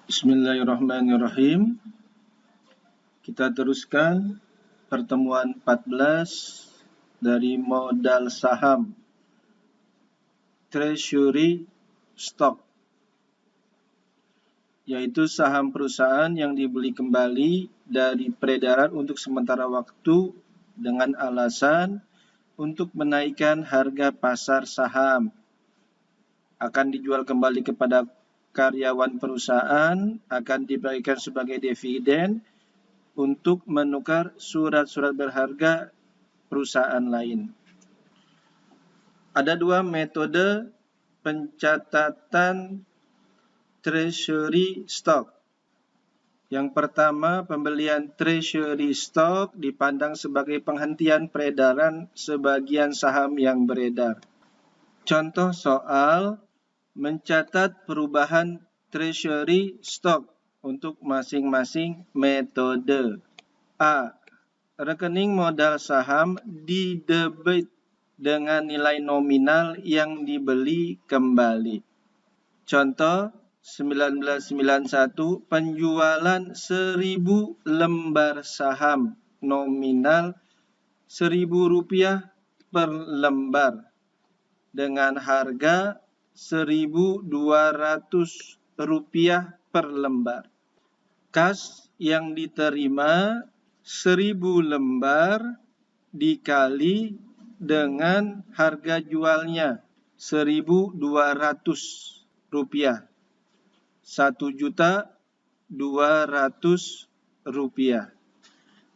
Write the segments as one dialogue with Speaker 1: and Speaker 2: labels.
Speaker 1: Bismillahirrahmanirrahim. Kita teruskan pertemuan 14 dari modal saham treasury stock, yaitu saham perusahaan yang dibeli kembali dari peredaran untuk sementara waktu dengan alasan untuk menaikkan harga pasar saham. Akan dijual kembali kepada karyawan perusahaan, akan dibagikan sebagai dividen untuk menukar surat-surat berharga perusahaan lain. Ada dua metode pencatatan treasury stock. Yang pertama, pembelian treasury stock dipandang sebagai penghentian peredaran sebagian saham yang beredar. Contoh soal mencatat perubahan treasury stock untuk masing-masing metode. A. Rekening modal saham didebit dengan nilai nominal yang dibeli kembali. Contoh 1991, penjualan 1000 lembar saham nominal Rp1.000 per lembar dengan harga Rp1.200 per lembar. Kas yang diterima 1000 lembar dikali dengan harga jualnya Rp1.200, Rp1.200.000.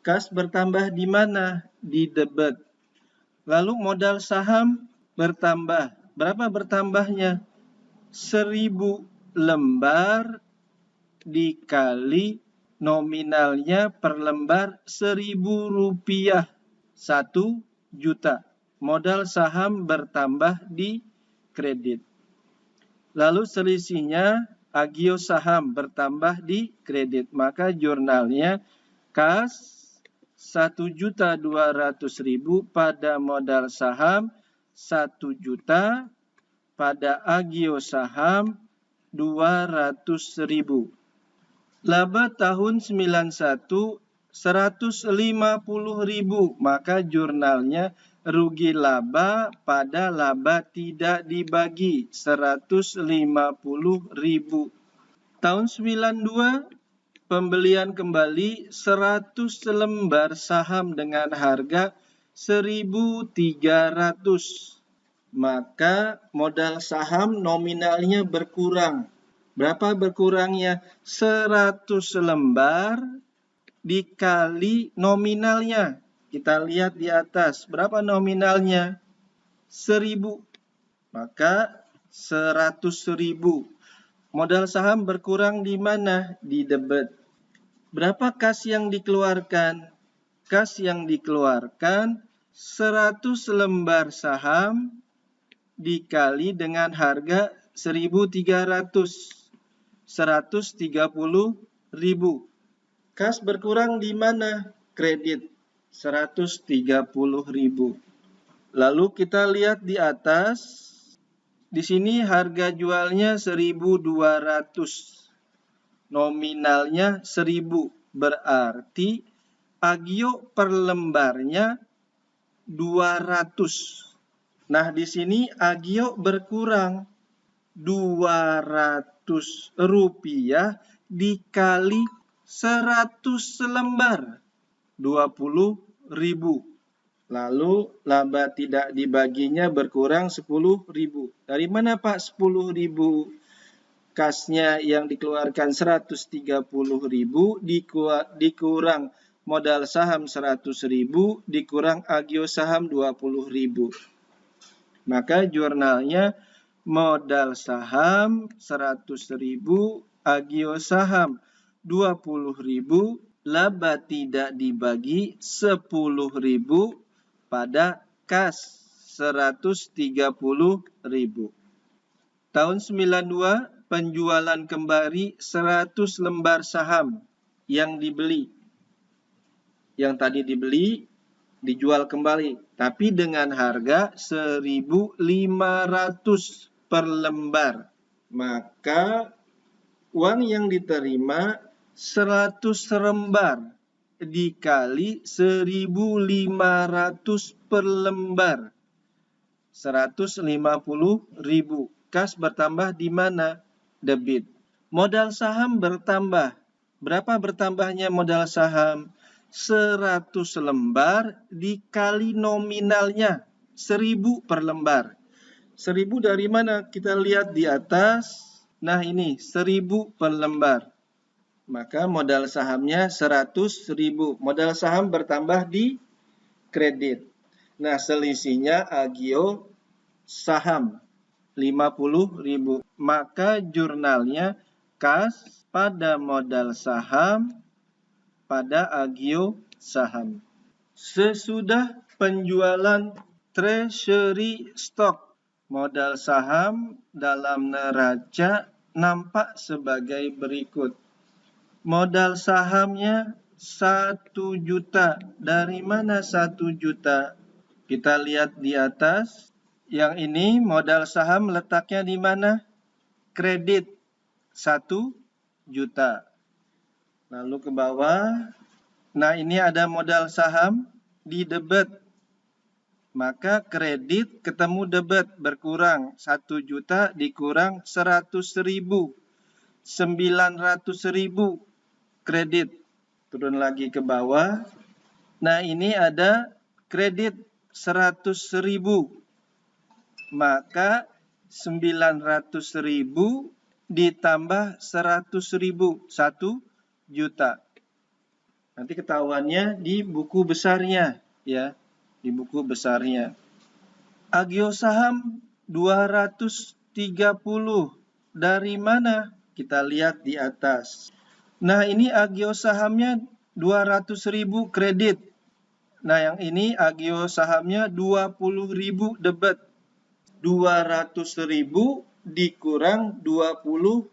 Speaker 1: Kas bertambah di mana? Di debit. Lalu modal saham bertambah. Berapa bertambahnya? 1000 lembar dikali nominalnya per lembar Rp1.000, 1 juta. Modal saham bertambah di kredit. Lalu selisihnya agio saham bertambah di kredit. Maka jurnalnya kas 1.200.000 pada modal saham 1 juta, pada agio saham 200.000. Laba tahun 91 150.000, maka jurnalnya rugi laba pada laba tidak dibagi 150.000. Tahun 92 pembelian kembali 100 lembar saham dengan harga 1.300. Maka modal saham nominalnya berkurang. Berapa berkurangnya? 100 lembar dikali nominalnya. Kita lihat di atas. Berapa nominalnya? 1000. Maka 100.000. Modal saham berkurang di mana? Di debit. Berapa kas yang dikeluarkan? Kas yang dikeluarkan 100 lembar saham dikali dengan harga 1.300, 130.000. Kas berkurang di mana? Kredit, 130.000. Lalu kita lihat di atas. Di sini harga jualnya 1.200. Nominalnya 1.000. Berarti agio per lembarnya 200. Nah, di sini agio berkurang. Rp200 dikali 100 lembar. 20.000. Lalu laba tidak dibaginya berkurang 10.000. Dari mana Pak 10.000? Kasnya yang dikeluarkan 130.000 dikurang modal saham 100.000 dikurang agio saham 20.000. Maka jurnalnya modal saham 100.000, agio saham 20.000, laba tidak dibagi 10.000 pada kas 130.000. Tahun 92 penjualan kembali 100 lembar saham yang dibeli. Yang tadi dibeli dijual kembali, tapi dengan harga 1.500 per lembar. Maka Uang yang diterima 100 lembar dikali 1.500 per lembar. 150.000. Kas bertambah di mana? Debit. Modal saham bertambah. Berapa bertambahnya modal saham? 100 lembar dikali nominalnya 1.000 per lembar. 1.000 dari mana? Kita lihat di atas. Nah ini 1.000 per lembar. Maka modal sahamnya 100.000. Modal saham bertambah di kredit. Nah selisihnya agio saham 50.000. Maka jurnalnya kas pada modal saham pada agio saham. Sesudah penjualan treasury stock, modal saham dalam neraca nampak sebagai berikut. Modal sahamnya 1 juta. Dari mana 1 juta? Kita lihat di atas. Yang ini modal saham letaknya di mana? Kredit 1 juta. Lalu ke bawah. Nah ini ada modal saham di debit. Maka kredit ketemu debit berkurang. 1 juta dikurang 100.000. 900.000 kredit. Turun lagi ke bawah. Nah ini ada kredit 100.000. Maka 900.000 ditambah 100.000. 1 juta. Nanti ketahuannya di buku besarnya. Ya, di buku besarnya. Agio saham 230. Dari mana? Kita lihat di atas. Nah ini agio sahamnya 200.000 kredit. Nah yang ini agio sahamnya 20.000 debit. 200.000 dikurang 20.000.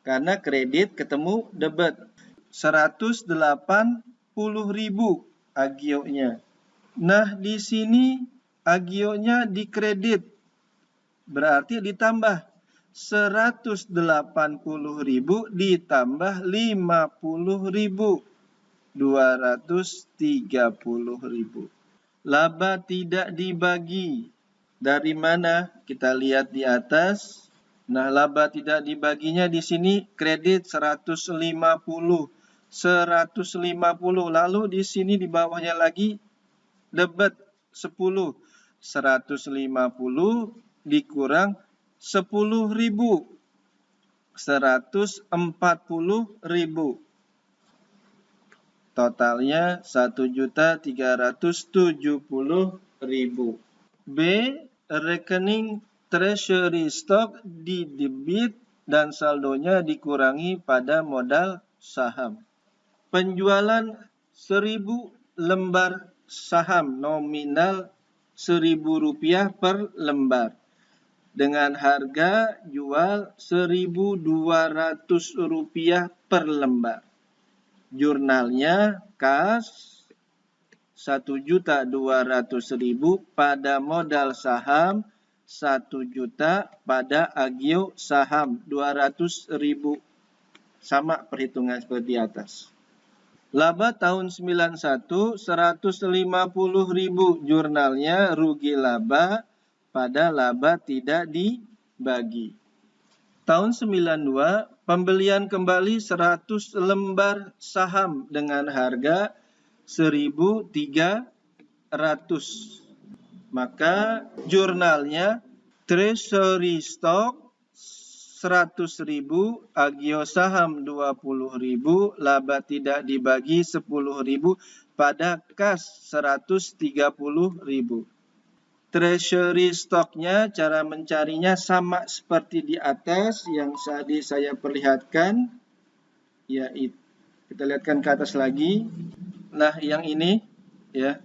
Speaker 1: Karena kredit ketemu debit. 180.000 agionya. Nah di sini agionya dikredit. Berarti ditambah 180.000 ditambah 50.000. 230.000. Laba tidak dibagi. Dari mana? Kita lihat di atas. Nah, laba tidak dibaginya di sini kredit 150. 150. Lalu di sini di bawahnya lagi debit 10. 150 dikurang 10.000. 140.000. Totalnya 1.370.000. B. Rekening treasury stock di debit dan saldonya dikurangi pada modal saham. Penjualan 1.000 lembar saham nominal Rp1.000 per lembar. Dengan harga jual Rp1.200 per lembar. Jurnalnya kas 1.200.000 pada modal saham 1 juta pada agio saham 200.000. Sama perhitungan seperti di atas. Laba tahun 91 150.000. Jurnalnya rugi laba pada laba tidak dibagi. Tahun 92 pembelian kembali 100 lembar saham dengan harga 1.300. Maka jurnalnya treasury stock 100.000, agio saham 20.000, laba tidak dibagi 10.000 pada kas 130.000. Treasury stocknya cara mencarinya sama seperti di atas yang tadi saya perlihatkan. Ya, kita lihatkan ke atas lagi. Nah, yang ini ya.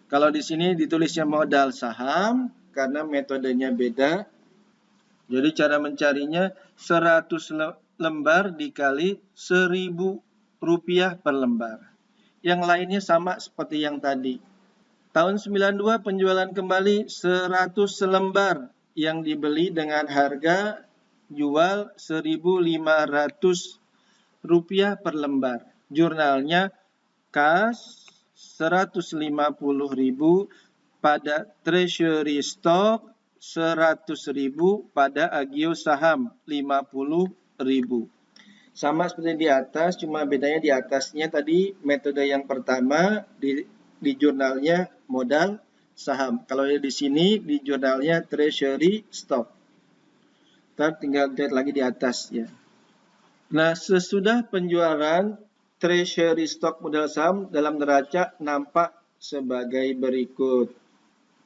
Speaker 1: Kalau di sini ditulisnya modal saham karena metodenya beda. Jadi cara mencarinya 100 lembar dikali Rp1.000 per lembar. Yang lainnya sama seperti yang tadi. Tahun 92 penjualan kembali 100 lembar yang dibeli dengan harga jual Rp1.500 per lembar. Jurnalnya kas 150.000 pada treasury stock 100.000 pada agio saham 50.000. Sama seperti di atas, cuma bedanya di atasnya tadi metode yang pertama di jurnalnya modal saham. Kalau di sini di jurnalnya treasury stock. Kita tinggal lihat lagi di atas ya. Nah, sesudah penjualan treasury stock modal saham dalam neraca nampak sebagai berikut.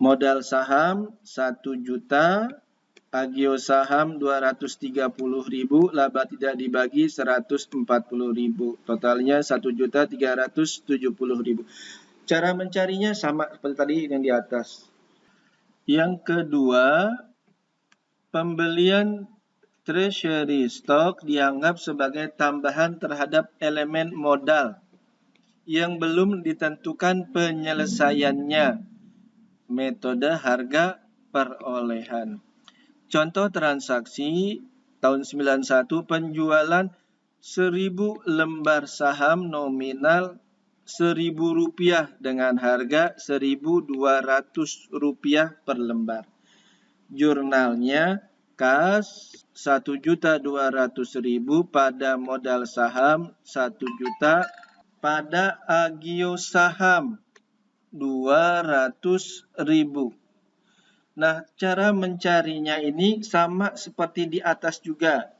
Speaker 1: Modal saham 1 juta, agio saham 230.000, laba tidak dibagi 140.000. Totalnya 1.370.000. Cara mencarinya sama seperti tadi yang di atas. Yang kedua, pembelian treasury stock dianggap sebagai tambahan terhadap elemen modal yang belum ditentukan penyelesaiannya. Metode harga perolehan. Contoh transaksi tahun 91 penjualan 1.000 lembar saham nominal Rp1.000 dengan harga Rp1.200 per lembar. Jurnalnya kas 1.200.000 pada modal saham 1 juta pada agio saham 200.000. Nah, cara mencarinya ini sama seperti di atas juga.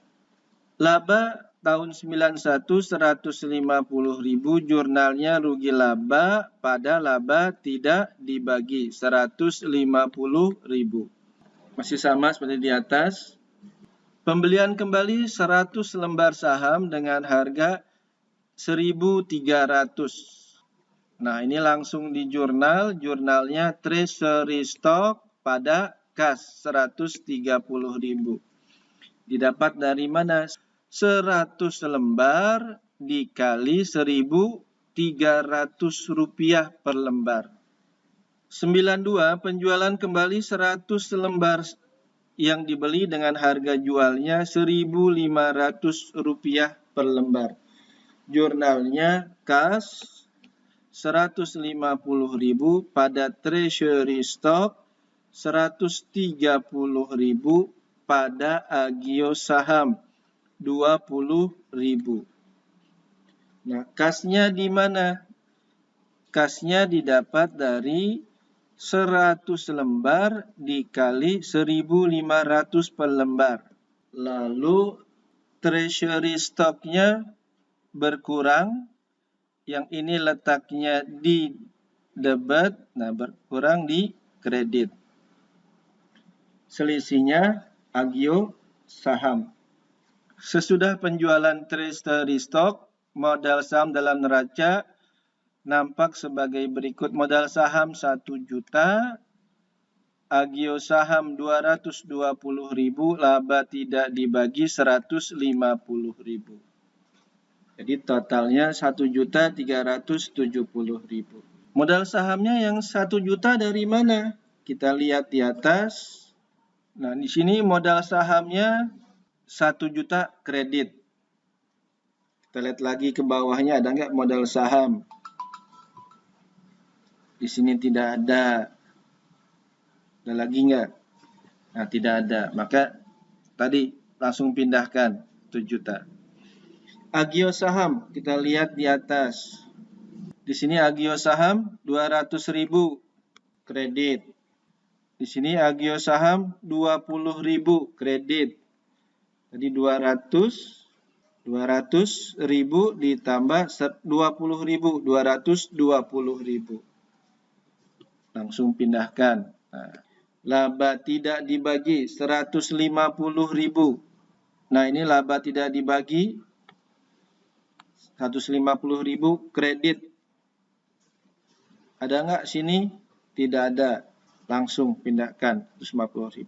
Speaker 1: Laba tahun 91 150.000, jurnalnya rugi laba pada laba tidak dibagi 150.000. Masih sama seperti di atas. Pembelian kembali 100 lembar saham dengan harga 1.300. Nah, ini langsung di jurnalnya treasury stock pada kas 130.000. Didapat dari mana? 100 lembar dikali Rp1.300 per lembar. 92, penjualan kembali 100 lembar yang dibeli dengan harga jualnya Rp1.500 per lembar. Jurnalnya kas 150.000 pada treasury stock 130.000 pada agio saham 20.000. Nah, kasnya di mana? Kasnya didapat dari 100 lembar dikali 1.500 per lembar. Lalu treasury stocknya berkurang. Yang ini letaknya di debit, nah berkurang di kredit. Selisihnya agio saham. Sesudah penjualan treasury stock, modal saham dalam neraca nampak sebagai berikut. Modal saham 1 juta, agio saham 220.000, laba tidak dibagi 150.000. Jadi totalnya 1.370.000. Modal sahamnya yang 1 juta dari mana? Kita lihat di atas. Nah, di sini modal sahamnya 1 juta kredit. Kita lihat lagi ke bawahnya, ada nggak modal saham? Di sini tidak ada. Ada lagi nggak? Nah, tidak ada. Maka tadi langsung pindahkan 1 juta. Agio saham, kita lihat di atas. Di sini agio saham 200.000 kredit. Di sini agio saham 20.000 kredit. Jadi 200.000 ditambah 20.000, 220.000. Langsung pindahkan. Nah, laba tidak dibagi 150.000. Nah, ini laba tidak dibagi 150.000 kredit. Ada nggak sini? Tidak ada. Langsung pindahkan 150.000.